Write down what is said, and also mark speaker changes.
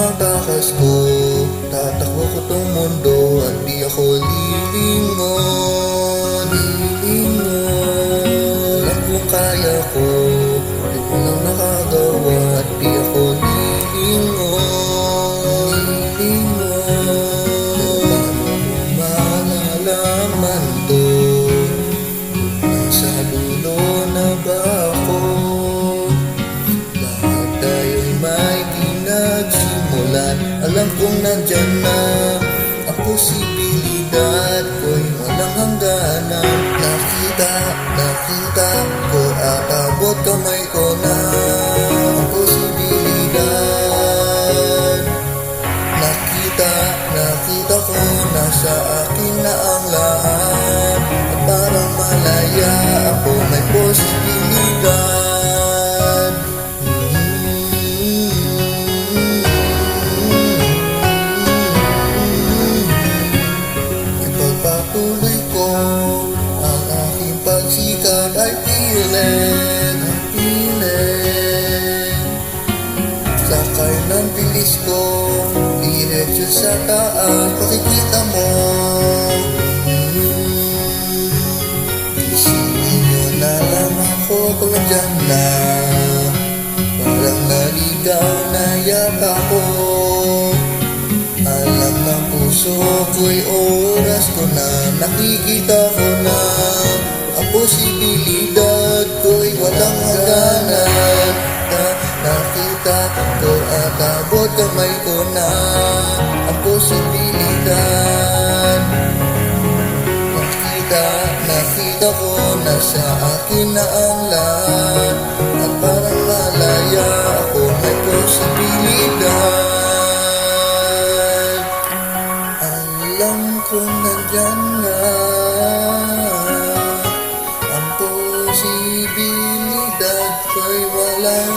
Speaker 1: ang takas ko, tatakbo ko tong mundo at di ako lilingon. Alam kong kaya ko, di ko lang nakagawa at di ako lilingon. Paano mo malalaman to? Nasa dulo na ba ako? Lahat tayo'y may pinagsimulan. Alam kong nandyan na ang posibilidad ko'y walang hangganan. Nakita ko at abot kamay ko na ang posibilidad. Nakita ko na sa akin na ang lahat. At parang malaya ako, may posibilidad. Ipagpatuloy ko ang aking pagsikat ay pilit. Sakay ng bilis ko, diretso sa taas, pakikita mo. Isipin nyo na lang ako kung nandyan na. Parang naligaw na yata ko. Alam ng puso ko'y oras ko na. Nakikita ko na ang posibilidad ko'y walang hangganan. Nakita ko at abot kamay ko na ang posibilidad. Nakita ko na sa akin na ang lahat. At parang malaya ako, may posibilidad. Alam ko nandyan na ang posibilidad ko'y walang